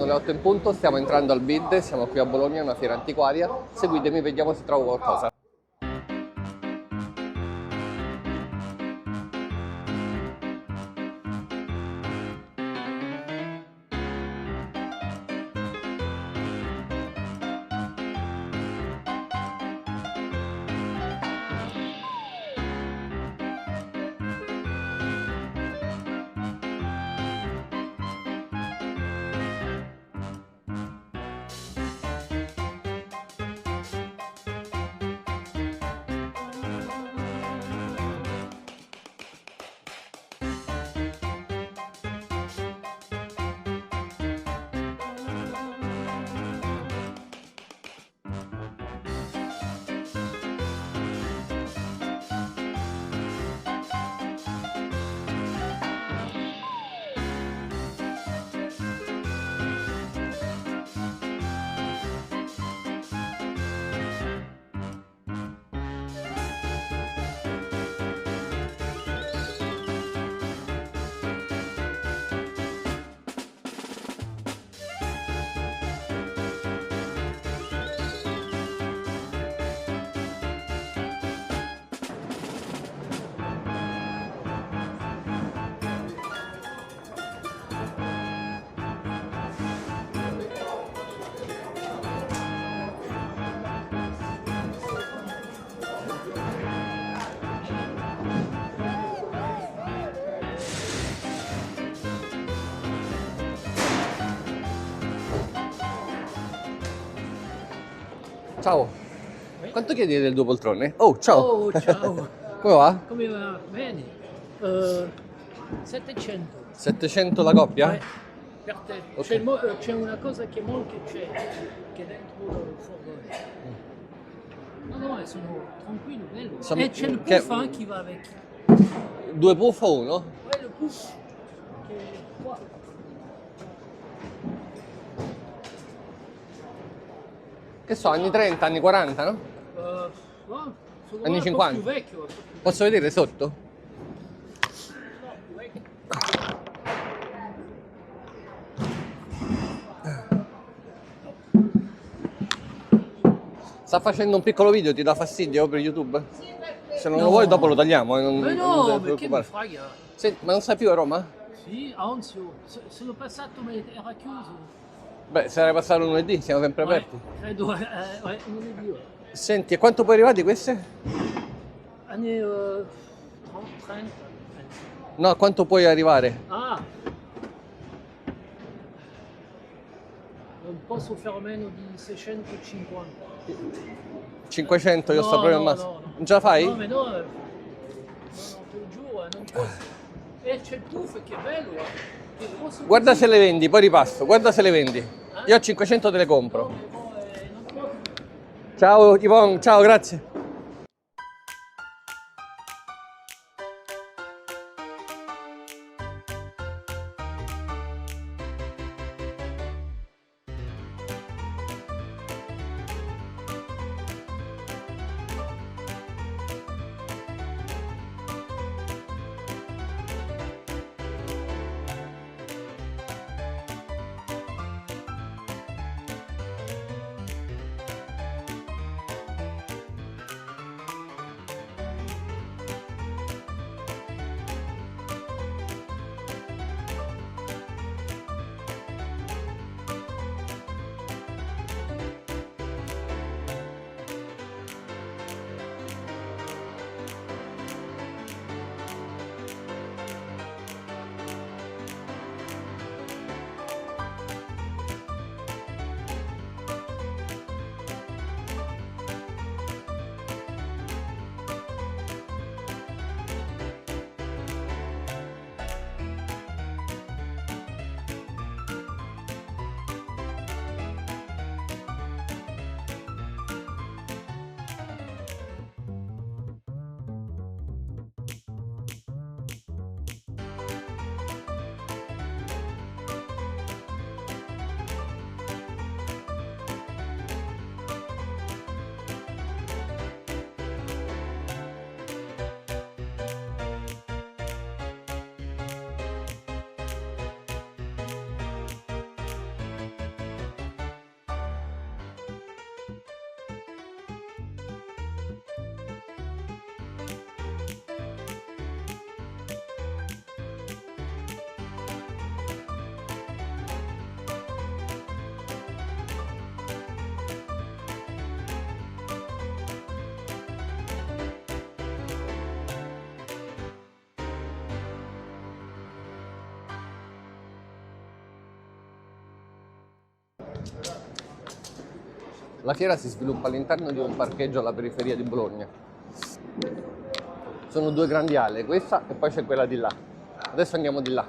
le 8 in punto, stiamo entrando al BID, siamo qui a Bologna, una fiera antiquaria. Seguitemi, vediamo se trovo qualcosa. Ciao, quanto chiedi del due poltrone? Oh, ciao! Oh, ciao! Come va? Come va? Bene? 700. 700 la coppia? Per te. Ok. C'è una cosa che manca, che è dentro il furgone. No, sono tranquillo, bello. E c'è il puff anche che va avec. Due puff o uno? Ouais, le puff. Che è qua. Che so, anni 30, anni 40, no? No, sono Anni un po' 50. più vecchio. Posso vedere sotto? No, più vecchio. Sta facendo un piccolo video, ti dà fastidio per YouTube? Se non lo vuoi dopo lo tagliamo, non Ma non no, ti ma che mi preoccupare. frega? Senti, ma non sei più a Roma? Sì, Anzio. Sono passato ma era chiuso. Beh, sarai passato lunedì, siamo sempre aperti. Credo, lunedì. Senti, e quanto puoi arrivare di queste? Anni 30. No, quanto puoi arrivare? Ah! Non posso fare meno di 650. 500 io No, sto proprio al no, massimo. no, no. Non ce la fai? No, ma no, te lo giuro, non posso. E c'è il puff che è bello, che posso Guarda così. se le vendi, poi ripasso, guarda se le vendi. Io a 500 te le compro. No, non posso. Ciao Yvonne, ciao, grazie. La fiera si sviluppa all'interno di un parcheggio alla periferia di Bologna. Sono due grandi ale, questa e poi c'è quella di là. Adesso andiamo di là.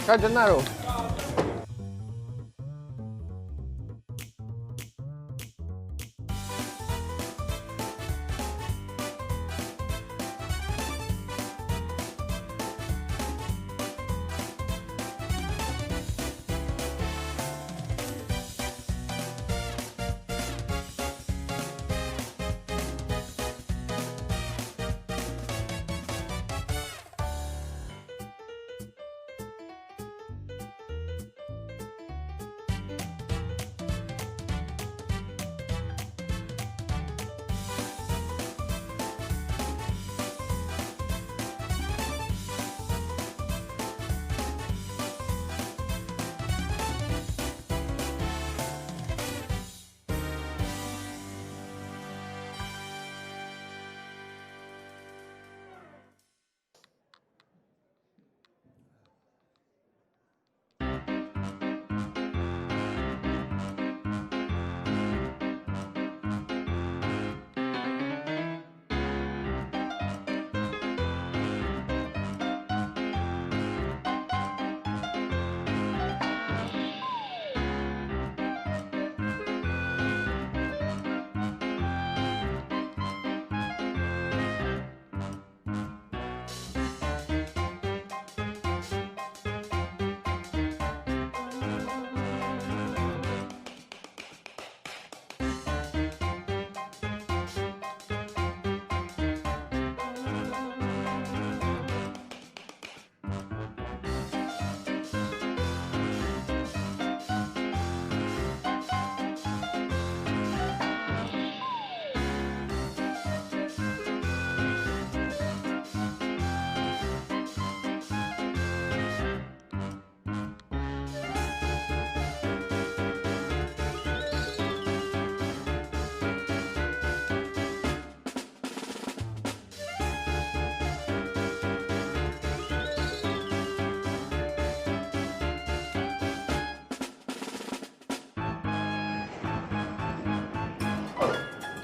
Ciao Gennaro!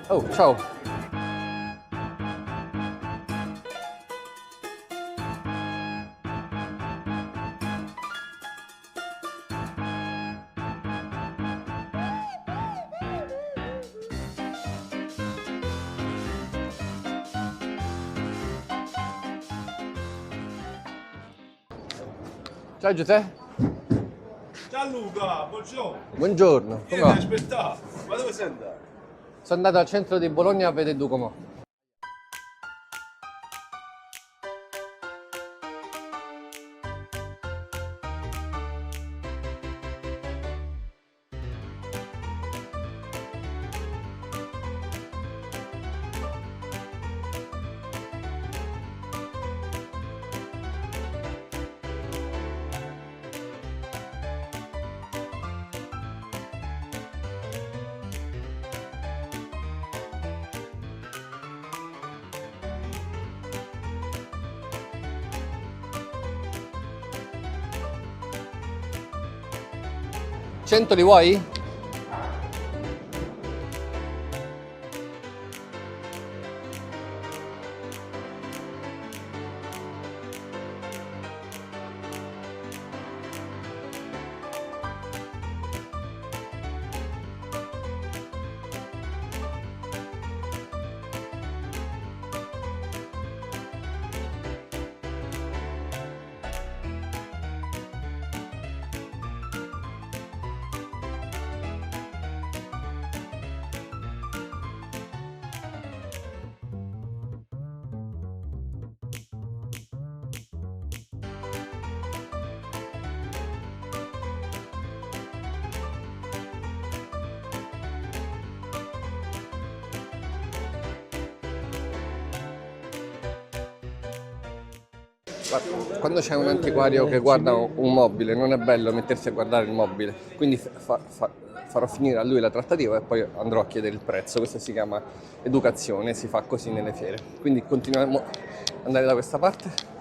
Oh, ciao! Ciao Giuseppe! Ciao Luca, buongiorno. Buongiorno, Io come ti va? aspettavo. Ma dove sei andato? Sono andato al centro di Bologna a vedere Ducomo. Cento li vuoi? Guarda, quando c'è un antiquario che guarda un mobile, non è bello mettersi a guardare il mobile, quindi farò finire a lui la trattativa e poi andrò a chiedere il prezzo. Questo si chiama educazione, si fa così nelle fiere. Quindi continuiamo ad andare da questa parte.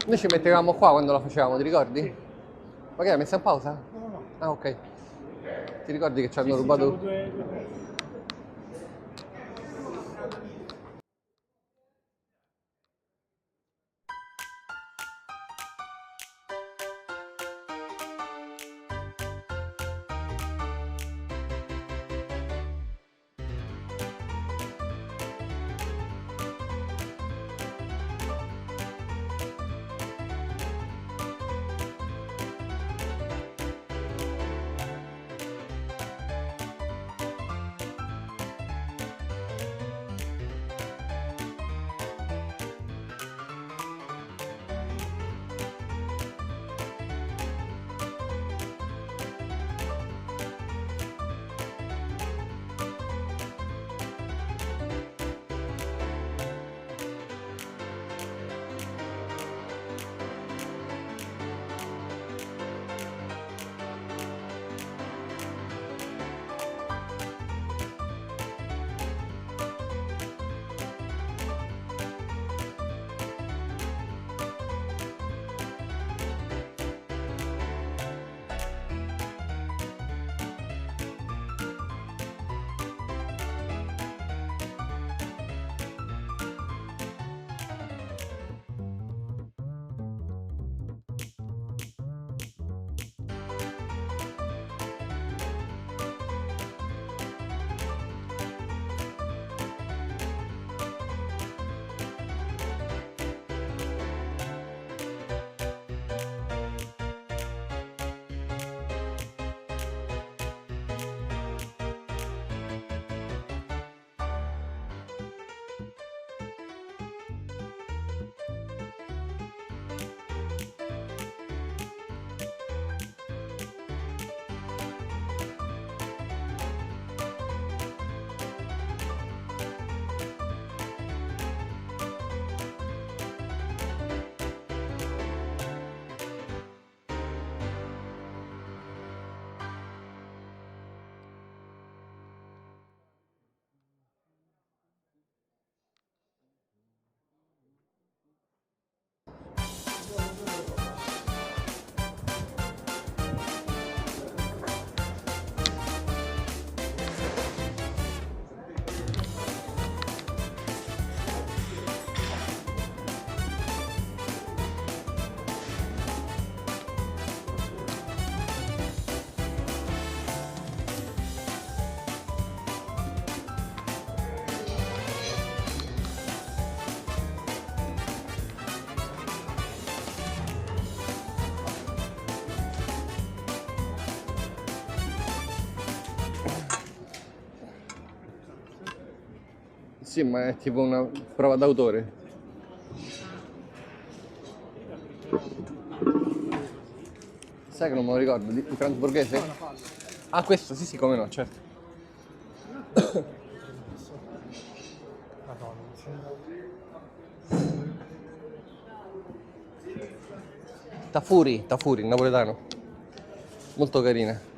Noi ci mettevamo qua quando la facevamo, ti ricordi? Sì. Ma che è messa in pausa? No, no, no. Ah, ok. Ti ricordi che ci hanno Sì, rubato? siamo due pezzi. Sì, ma è tipo una prova d'autore. Sai che non me lo ricordo, di Franz Borghese? Ah, questo, sì, sì, come no, certo. Tafuri, napoletano. Molto carina.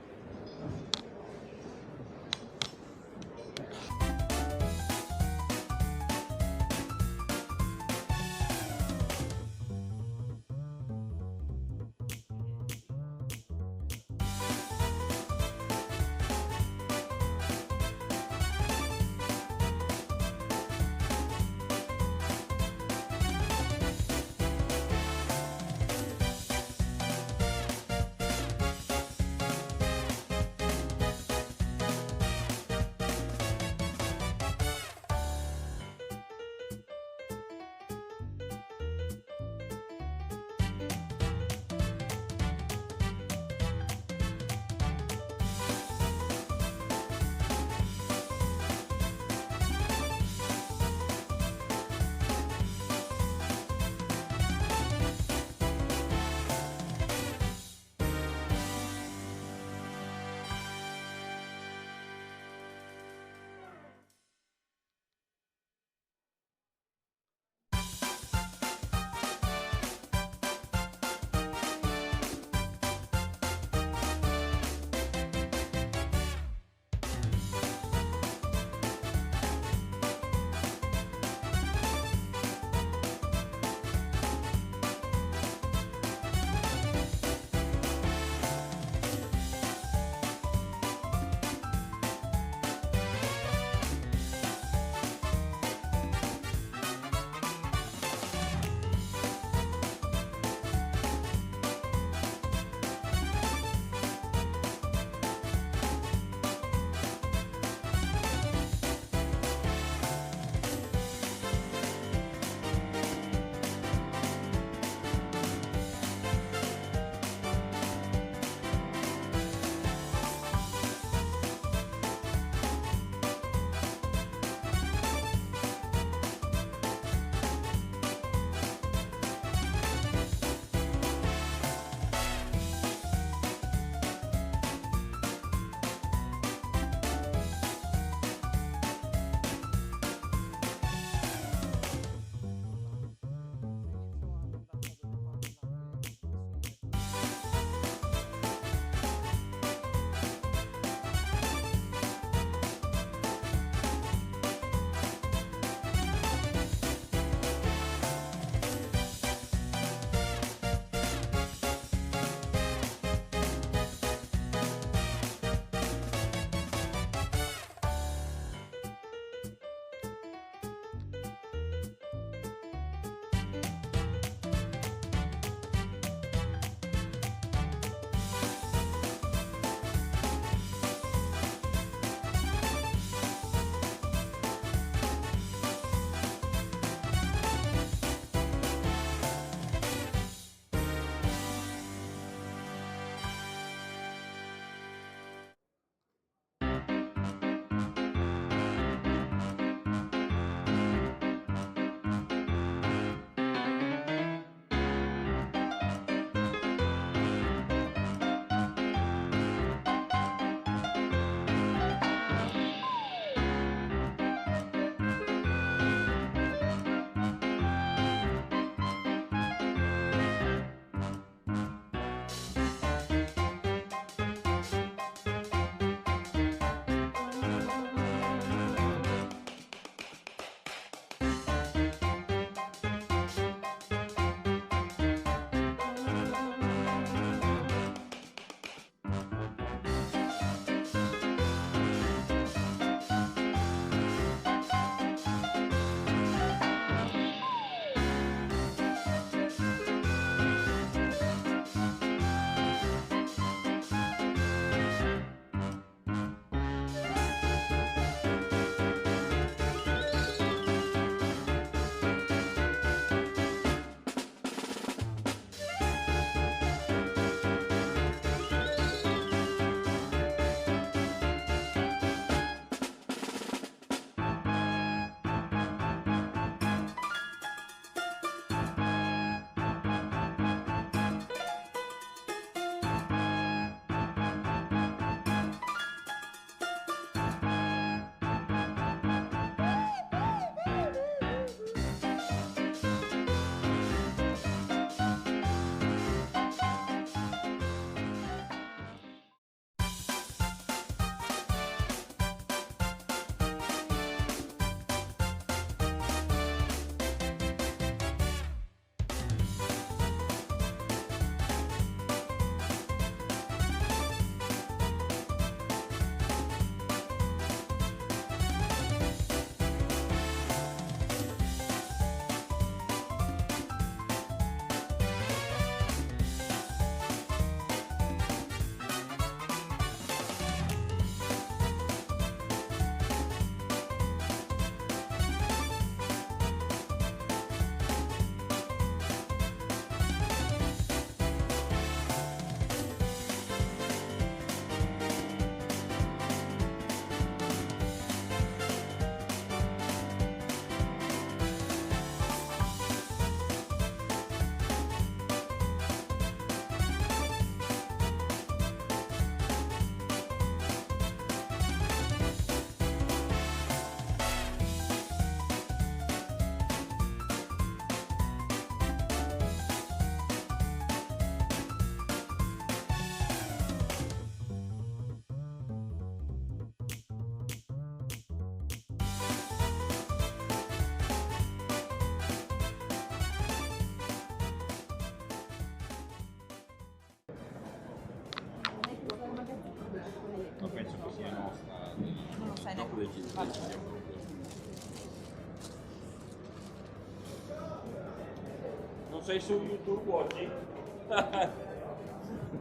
Non sei su YouTube oggi?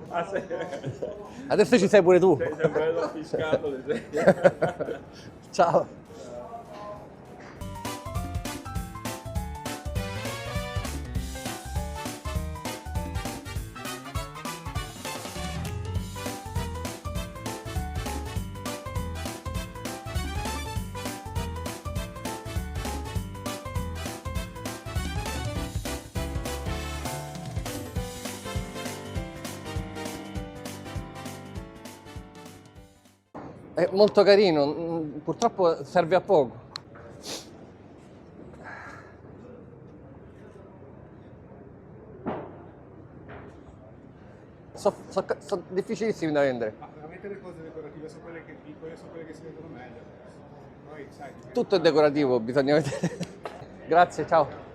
Ah, sei Adesso ci sei pure tu. sempre bello fiscato. Ciao. È molto carino, purtroppo serve a poco. Sono difficilissimi da vendere. Ma veramente le cose decorative sono quelle che piccole, sono quelle che si vedono meglio. Poi sai, Tutto è decorativo, bisogna vedere. Grazie, ciao.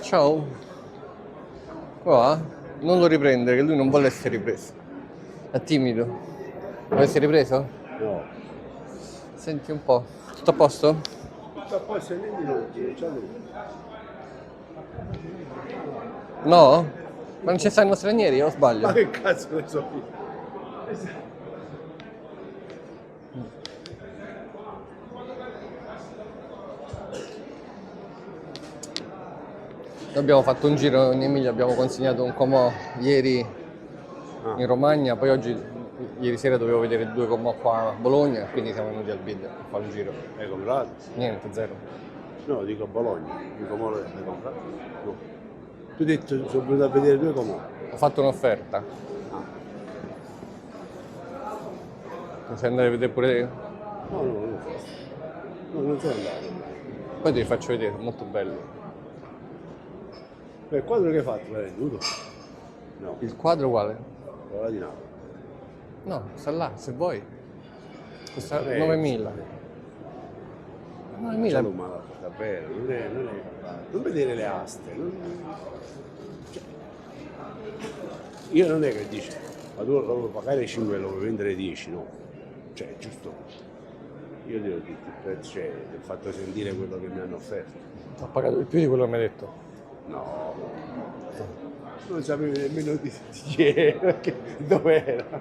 Ciao. Qua? Non lo riprendere, che lui non vuole essere ripreso. È timido. Vuoi essere ripreso? No. Senti un po'. Tutto a posto? Tutto poi se ne non c'è lui. No? Ma non ci stanno stranieri o sbaglio? Ma che cazzo ne so io? Noi abbiamo fatto un giro in Emilia, abbiamo consegnato un comò ieri in Romagna, poi ieri sera dovevo vedere 2 comò qua a Bologna, quindi siamo venuti al BID a fare un giro. Hai comprato? Niente, zero. No, dico a Bologna. Dico mo l'hai comprato? No. Tu hai detto sono venuto a vedere 2 comò. Ho fatto un'offerta. Mi sai andare a vedere pure te? No, non so. No, non sono andato. Poi te li faccio vedere, sono molto bello. Il quadro che hai fatto l'hai venduto? No, Il quadro quale? quello di Napoli. No, sta là, se vuoi. Costa Prezzo. 9.000. 9.000. Ma davvero, non vedere le aste. Cioè, io non è che dici, ma tu lo vuoi pagare 5 e lo vuoi vendere 10, no. Cioè, giusto. Io devo dire il prezzo, cioè, ti ho fatto sentire quello che mi hanno offerto. Ho pagato di più di quello che mi hai detto. No, non sapevi nemmeno di chi era, dov'era.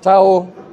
Ciao!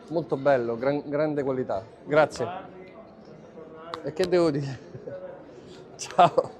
Molto bello, grande qualità. Grazie. E che devo dire? Ciao.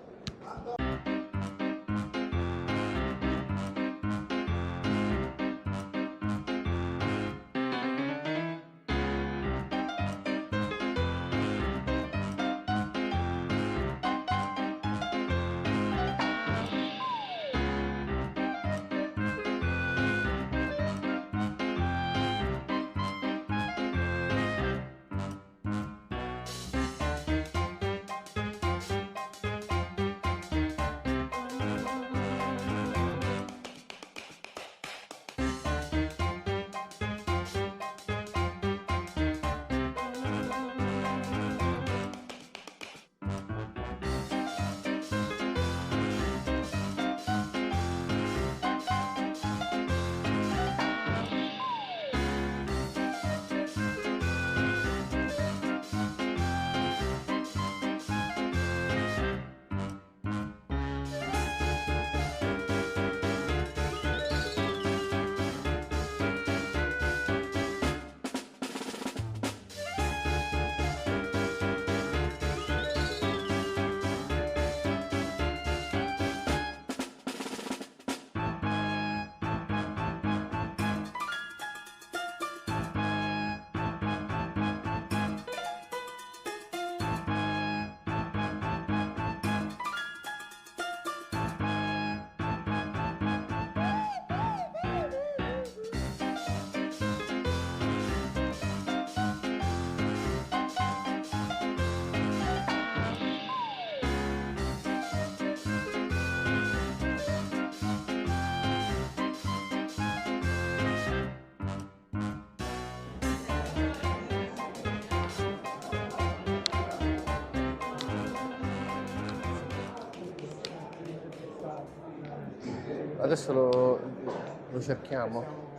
adesso lo cerchiamo.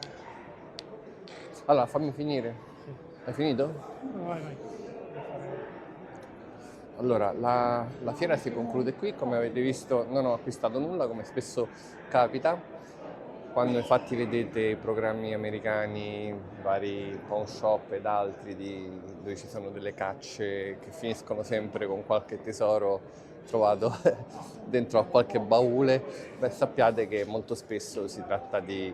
Allora, fammi finire. Hai finito? Vai. Allora, la fiera si conclude qui, come avete visto non ho acquistato nulla, come spesso capita. Quando infatti vedete i programmi americani, vari pawn shop ed altri, dove ci sono delle cacce che finiscono sempre con qualche tesoro trovato dentro a qualche baule, beh, sappiate che molto spesso si tratta di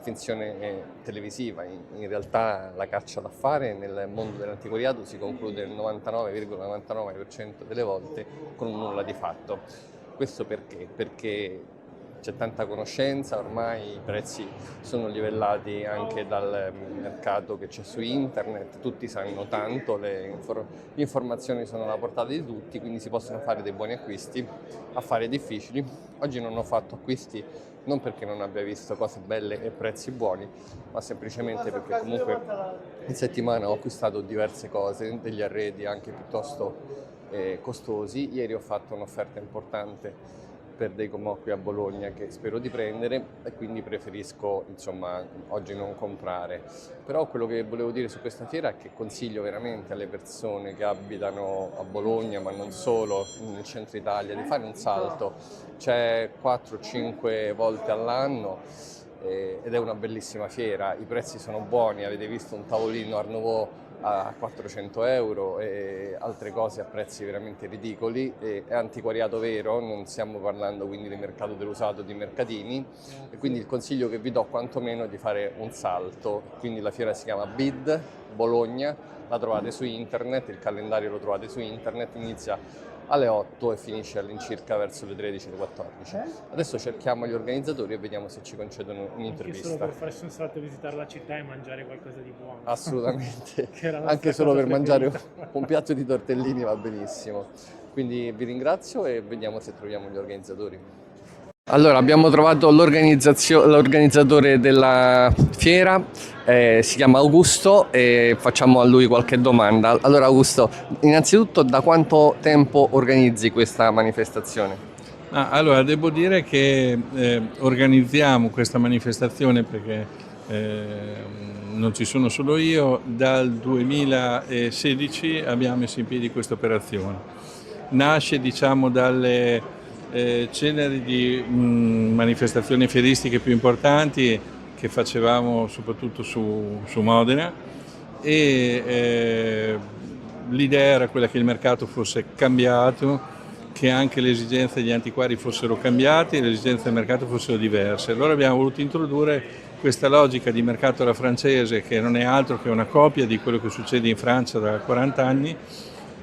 finzione televisiva. In realtà la caccia d'affare nel mondo dell'antiquariato si conclude nel 99,99% delle volte con un nulla di fatto. Questo perché? Perché c'è tanta conoscenza, ormai i prezzi sono livellati anche dal mercato che c'è su internet, tutti sanno tanto, le informazioni sono alla portata di tutti, quindi si possono fare dei buoni acquisti, affari difficili. Oggi non ho fatto acquisti non perché non abbia visto cose belle e prezzi buoni, ma semplicemente perché comunque in settimana ho acquistato diverse cose, degli arredi anche piuttosto costosi. Ieri ho fatto un'offerta importante per dei colloqui a Bologna che spero di prendere e quindi preferisco insomma oggi non comprare. Però quello che volevo dire su questa fiera è che consiglio veramente alle persone che abitano a Bologna, ma non solo, nel centro Italia, di fare un salto. C'è 4-5 volte all'anno ed è una bellissima fiera, i prezzi sono buoni, avete visto un tavolino Art Nouveau a 400 euro e altre cose a prezzi veramente ridicoli. È antiquariato vero, non stiamo parlando quindi di mercato dell'usato, di mercatini, e quindi il consiglio che vi do quantomeno è di fare un salto. Quindi la fiera si chiama BID Bologna, la trovate su internet, il calendario lo trovate su internet, inizia alle 8 e finisce all'incirca verso le 13 le 14. Adesso cerchiamo gli organizzatori e vediamo se ci concedono Anche un'intervista. solo per farsi un salto e visitare la città e mangiare qualcosa di buono. Assolutamente, Che era la anche nostra solo cosa per mangiare preferita. un piatto di tortellini va benissimo. Quindi vi ringrazio e vediamo se troviamo gli organizzatori. Allora, abbiamo trovato l'organizzatore della fiera, si chiama Augusto e facciamo a lui qualche domanda. Allora Augusto, innanzitutto da quanto tempo organizzi questa manifestazione? Allora, devo dire che organizziamo questa manifestazione perché non ci sono solo io, dal 2016 abbiamo messo in piedi questa operazione. Nasce diciamo dalle ceneri di manifestazioni fieristiche più importanti che facevamo soprattutto su Modena e l'idea era quella che il mercato fosse cambiato, che anche le esigenze degli antiquari fossero cambiate e le esigenze del mercato fossero diverse. Allora abbiamo voluto introdurre questa logica di mercato alla francese, che non è altro che una copia di quello che succede in Francia da 40 anni,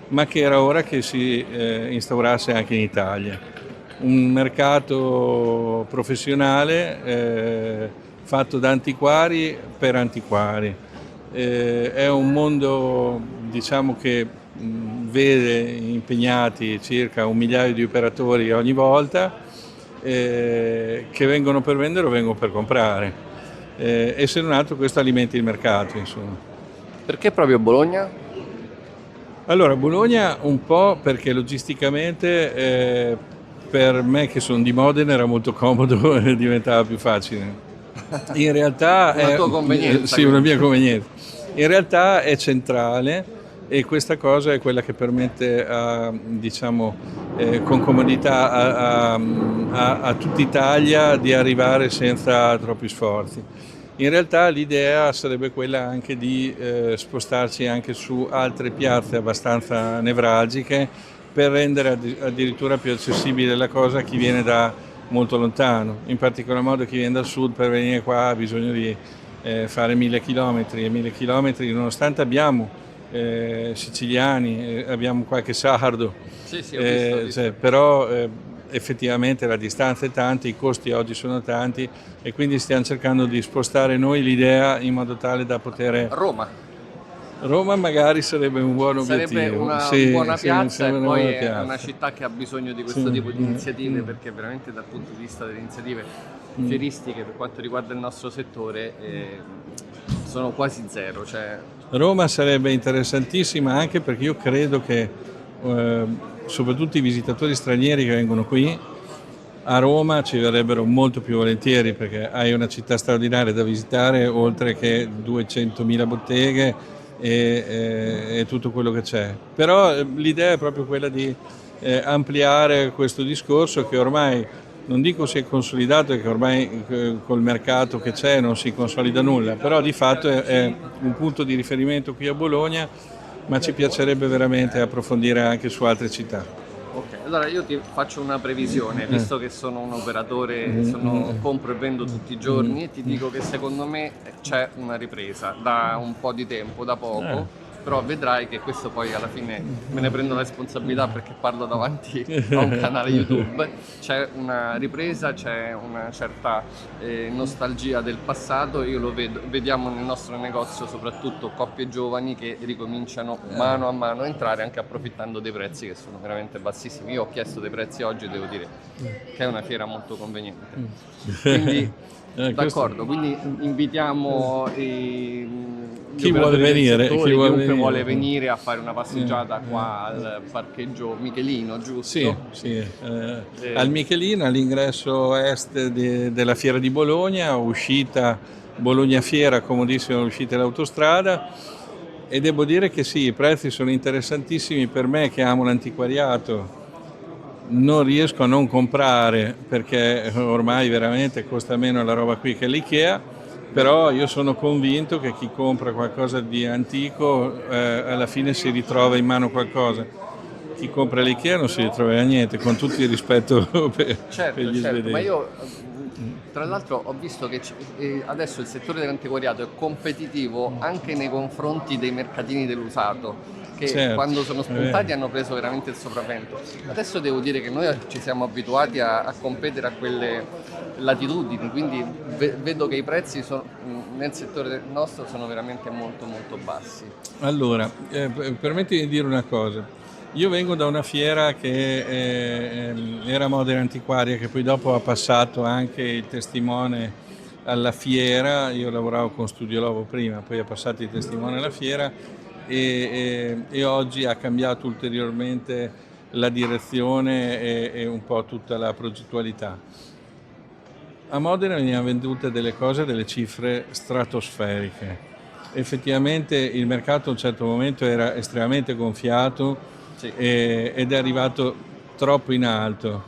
ma che era ora che si instaurasse anche in Italia. Un mercato professionale fatto da antiquari per antiquari. È un mondo diciamo che vede impegnati circa 1 migliaio di operatori ogni volta che vengono per vendere o vengono per comprare e se non altro questo alimenta il mercato, insomma. Perché proprio Bologna? Allora, Bologna un po' perché logisticamente per me che sono di Modena era molto comodo e diventava più facile. In realtà Una tua convenienza. Sì, una mia convenienza. In realtà è centrale e questa cosa è quella che permette diciamo, con comodità a tutta Italia di arrivare senza troppi sforzi. In realtà l'idea sarebbe quella anche di spostarci anche su altre piazze abbastanza nevralgiche per rendere addirittura più accessibile la cosa a chi viene da molto lontano, in particolar modo chi viene dal sud per venire qua ha bisogno di fare 1000 chilometri e 1000 chilometri, nonostante abbiamo siciliani, abbiamo qualche sardo, Sì, ho visto. però effettivamente la distanza è tanta, i costi oggi sono tanti e quindi stiamo cercando di spostare noi l'idea in modo tale da poter... Roma magari sarebbe un buon obiettivo. Sarebbe una Sì, buona sì, piazza e una poi buona è piazza. una città che ha bisogno di questo tipo di iniziative perché veramente dal punto di vista delle iniziative fieristiche per quanto riguarda il nostro settore sono quasi zero. Roma sarebbe interessantissima anche perché io credo che soprattutto i visitatori stranieri che vengono qui A Roma ci verrebbero molto più volentieri perché hai una città straordinaria da visitare, oltre che 200.000 botteghe e tutto quello che c'è. Però l'idea è proprio quella di ampliare questo discorso che ormai, non dico si è consolidato, perché ormai col mercato che c'è non si consolida nulla, però di fatto è un punto di riferimento qui a Bologna, ma ci piacerebbe veramente approfondire anche su altre città. Ok, allora io ti faccio una previsione, visto che sono un operatore, compro e vendo tutti i giorni, e ti dico che secondo me c'è una ripresa da un po' di tempo, da poco, però vedrai che questo poi alla fine me ne prendo la responsabilità perché parlo davanti a un canale YouTube. C'è una ripresa, c'è una certa nostalgia del passato, io lo vedo, vediamo nel nostro negozio soprattutto coppie giovani che ricominciano mano a mano a entrare, anche approfittando dei prezzi che sono veramente bassissimi. Io ho chiesto dei prezzi oggi e devo dire che è una fiera molto conveniente. Quindi d'accordo, quindi invitiamo chi vuole venire, chiunque vuole venire a fare una passeggiata qua al parcheggio Michelino, giusto? Sì. Al Michelino, all'ingresso est della Fiera di Bologna, uscita Bologna Fiera, comodissima uscita dall'autostrada, e devo dire che sì, i prezzi sono interessantissimi. Per me che amo l'antiquariato non riesco a non comprare perché ormai veramente costa meno la roba qui che l'IKEA, però io sono convinto che chi compra qualcosa di antico alla fine si ritrova in mano qualcosa. Chi compra l'IKEA non si ritrova niente, con tutto il rispetto per gli svedesi. Ma io tra l'altro ho visto che adesso il settore dell'antiquariato è competitivo anche nei confronti dei mercatini dell'usato, che quando sono spuntati hanno preso veramente il sopravvento. Adesso devo dire che noi ci siamo abituati a competere a quelle latitudini, quindi vedo che i prezzi nel settore nostro sono veramente molto molto bassi. Allora, permettimi di dire una cosa. Io vengo da una fiera che era Modena Antiquaria, che poi dopo ha passato anche il testimone alla fiera. Io lavoravo con Studio Lovo prima, poi ha passato il testimone alla fiera e oggi ha cambiato ulteriormente la direzione e un po' tutta la progettualità. A Modena venivano vendute delle cose, delle cifre stratosferiche. Effettivamente il mercato a un certo momento era estremamente gonfiato ed è arrivato troppo in alto.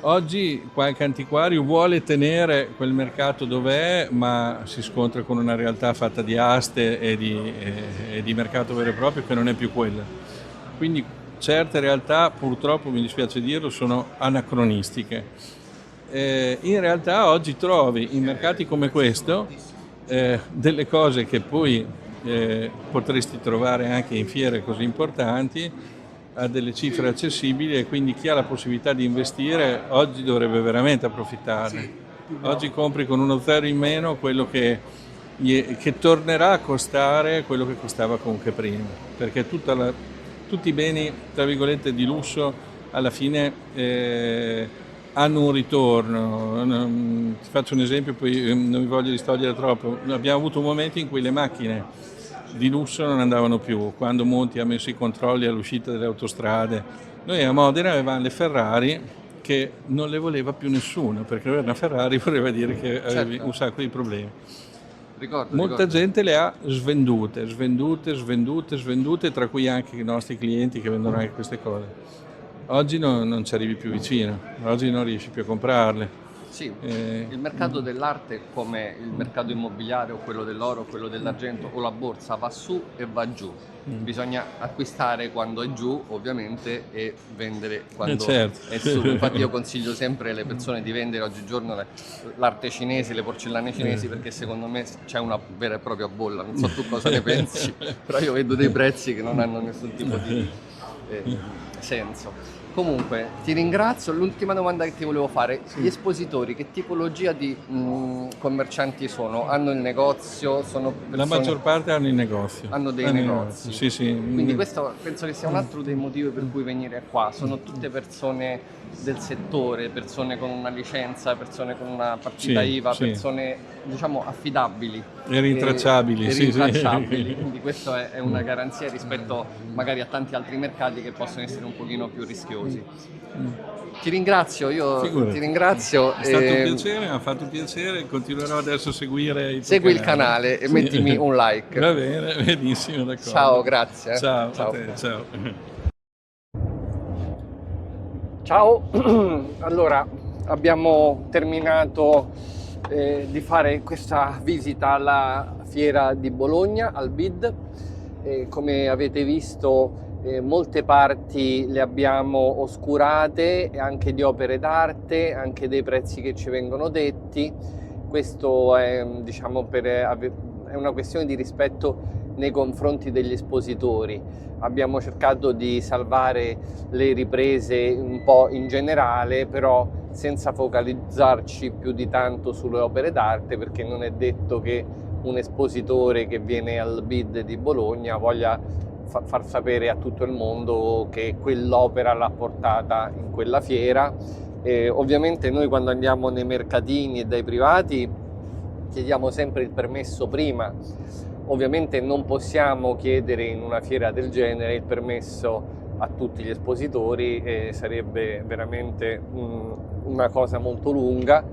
Oggi qualche antiquario vuole tenere quel mercato dov'è, ma si scontra con una realtà fatta di aste e di mercato vero e proprio che non è più quella. Quindi certe realtà, purtroppo mi dispiace dirlo, sono anacronistiche. In realtà oggi trovi in mercati come questo delle cose che poi potresti trovare anche in fiere così importanti a delle cifre accessibili, e quindi chi ha la possibilità di investire oggi dovrebbe veramente approfittarne. Oggi compri con uno zero in meno quello che tornerà a costare quello che costava comunque prima, perché tutti i beni tra virgolette di lusso alla fine hanno un ritorno. Ti faccio un esempio, poi non vi voglio distogliere troppo. Abbiamo avuto un momento in cui le macchine di lusso non andavano più, quando Monti ha messo i controlli all'uscita delle autostrade. Noi a Modena avevamo le Ferrari che non le voleva più nessuno, perché avere una Ferrari voleva dire che avevi un sacco di problemi. Molta gente le ha svendute, tra cui anche i nostri clienti che vendono anche queste cose. Oggi non ci arrivi più vicino, oggi non riesci più a comprarle. Sì, il mercato dell'arte, come il mercato immobiliare o quello dell'oro o quello dell'argento o la borsa, va su e va giù. Bisogna acquistare quando è giù, ovviamente, e vendere quando è su. Infatti io consiglio sempre alle persone di vendere oggigiorno l'arte cinese, le porcellane cinesi, perché secondo me c'è una vera e propria bolla. Non so tu cosa ne pensi, però io vedo dei prezzi che non hanno nessun tipo di senso. Comunque, ti ringrazio. L'ultima domanda che ti volevo fare, gli espositori che tipologia di commercianti sono? Hanno il negozio? Sono persone... La maggior parte hanno il negozio. Hanno dei negozi? Sì. Quindi questo penso che sia un altro dei motivi per cui venire qua. Sono tutte persone del settore, persone con una licenza, persone con una partita IVA, persone diciamo affidabili. E rintracciabili. Quindi questo è una garanzia rispetto magari a tanti altri mercati che possono essere un pochino più rischiosi. così. Ti ringrazio, io Figurati. ti ringrazio. È stato un piacere, mi ha fatto piacere, continuerò adesso a seguire il tuo Segui il canale e Sì. mettimi un like. Va bene, benissimo, d'accordo. Ciao, grazie. Ciao, Ciao. a te, ciao. Ciao, allora abbiamo terminato di fare questa visita alla fiera di Bologna, al BID. Come avete visto molte parti le abbiamo oscurate, anche di opere d'arte, anche dei prezzi che ci vengono detti. Questo è, diciamo, è una questione di rispetto nei confronti degli espositori. Abbiamo cercato di salvare le riprese un po' in generale, però senza focalizzarci più di tanto sulle opere d'arte, perché non è detto che un espositore che viene al BID di Bologna voglia far sapere a tutto il mondo che quell'opera l'ha portata in quella fiera. Ovviamente noi quando andiamo nei mercatini e dai privati chiediamo sempre il permesso prima. Ovviamente non possiamo chiedere in una fiera del genere il permesso a tutti gli espositori, sarebbe veramente una cosa molto lunga,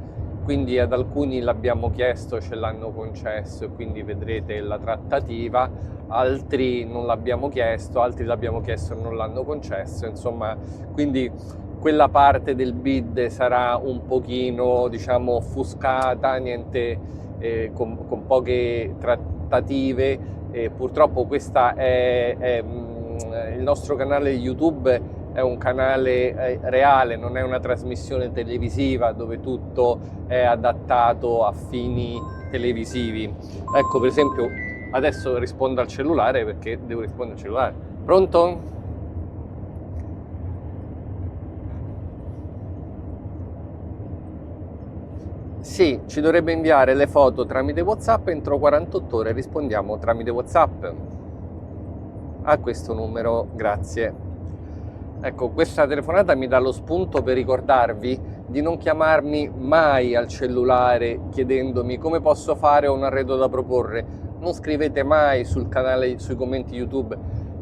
quindi ad alcuni l'abbiamo chiesto, ce l'hanno concesso e quindi vedrete la trattativa, altri non l'abbiamo chiesto, altri l'abbiamo chiesto e non l'hanno concesso, insomma, quindi quella parte del BID sarà un pochino, diciamo, offuscata, niente, con poche trattative. Purtroppo questa è il nostro canale YouTube, è un canale reale, non è una trasmissione televisiva dove tutto è adattato a fini televisivi. Ecco, per esempio, adesso rispondo al cellulare perché devo rispondere al cellulare. Pronto? Sì, ci dovrebbe inviare le foto tramite WhatsApp, entro 48 ore rispondiamo tramite WhatsApp a questo numero, grazie. Ecco, questa telefonata mi dà lo spunto per ricordarvi di non chiamarmi mai al cellulare chiedendomi come posso fare un arredo da proporre. Non scrivete mai sul canale, sui commenti YouTube,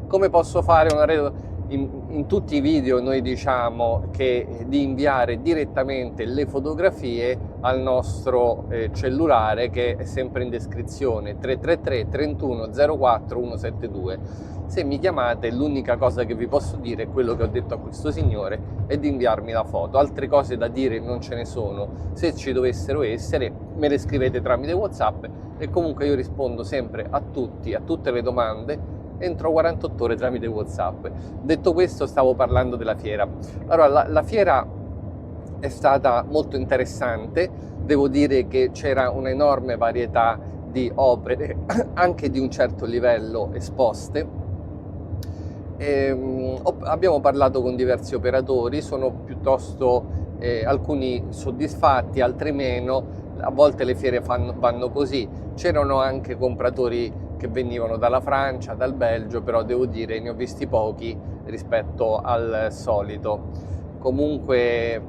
come posso fare un arredo. In tutti i video noi diciamo che di inviare direttamente le fotografie al nostro cellulare, che è sempre in descrizione, 333 31 04 172. Se mi chiamate, l'unica cosa che vi posso dire è quello che ho detto a questo signore, è di inviarmi la foto. Altre cose da dire non ce ne sono. Se ci dovessero essere, me le scrivete tramite WhatsApp e comunque io rispondo sempre a tutti, a tutte le domande entro 48 ore tramite WhatsApp. Detto questo, stavo parlando della fiera. Allora, la fiera è stata molto interessante, devo dire che c'era un'enorme varietà di opere, anche di un certo livello, esposte. Abbiamo parlato con diversi operatori, sono piuttosto alcuni soddisfatti, altri meno, a volte le fiere vanno così. C'erano anche compratori che venivano dalla Francia, dal Belgio, però devo dire ne ho visti pochi rispetto al solito. Comunque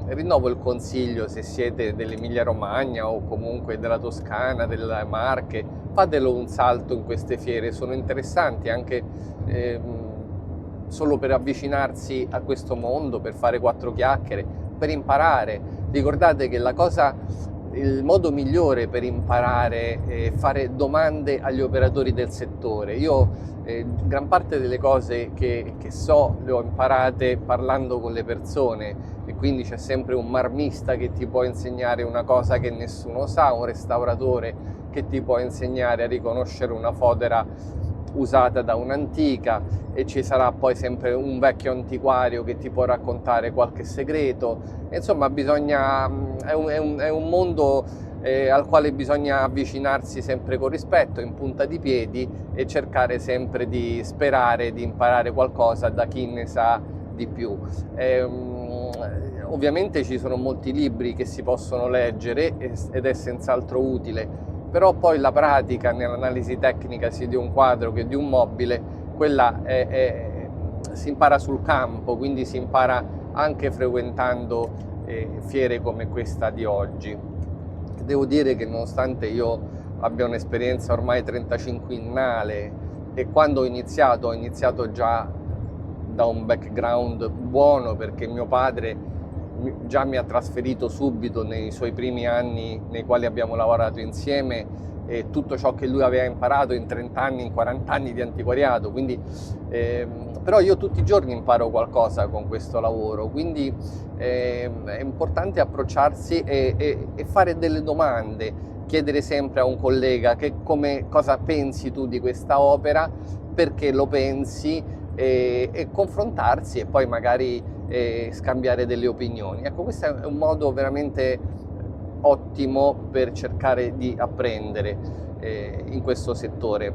rinnovo il consiglio, se siete dell'Emilia Romagna o comunque della Toscana, delle Marche, fatelo un salto in queste fiere, sono interessanti anche solo per avvicinarsi a questo mondo, per fare quattro chiacchiere, per imparare. Ricordate che il modo migliore per imparare è fare domande agli operatori del settore. Io gran parte delle cose che so le ho imparate parlando con le persone, e quindi c'è sempre un marmista che ti può insegnare una cosa che nessuno sa, un restauratore che ti può insegnare a riconoscere una fodera usata da un'antica, e ci sarà poi sempre un vecchio antiquario che ti può raccontare qualche segreto. Insomma, è un mondo al quale bisogna avvicinarsi sempre con rispetto, in punta di piedi, e cercare sempre di sperare di imparare qualcosa da chi ne sa di più. Ovviamente ci sono molti libri che si possono leggere ed è senz'altro utile, però poi la pratica nell'analisi tecnica sia di un quadro che di un mobile, quella si impara sul campo, quindi si impara anche frequentando fiere come questa di oggi. Devo dire che nonostante io abbia un'esperienza ormai 35ennale, e quando ho iniziato già da un background buono, perché mio padre già mi ha trasferito subito nei suoi primi anni nei quali abbiamo lavorato insieme tutto ciò che lui aveva imparato in 30 anni, in 40 anni di antiquariato, quindi, però io tutti i giorni imparo qualcosa con questo lavoro, quindi è importante approcciarsi e fare delle domande, chiedere sempre a un collega cosa pensi tu di questa opera, perché lo pensi, e confrontarsi e poi magari scambiare delle opinioni. Ecco, questo è un modo veramente ottimo per cercare di apprendere in questo settore.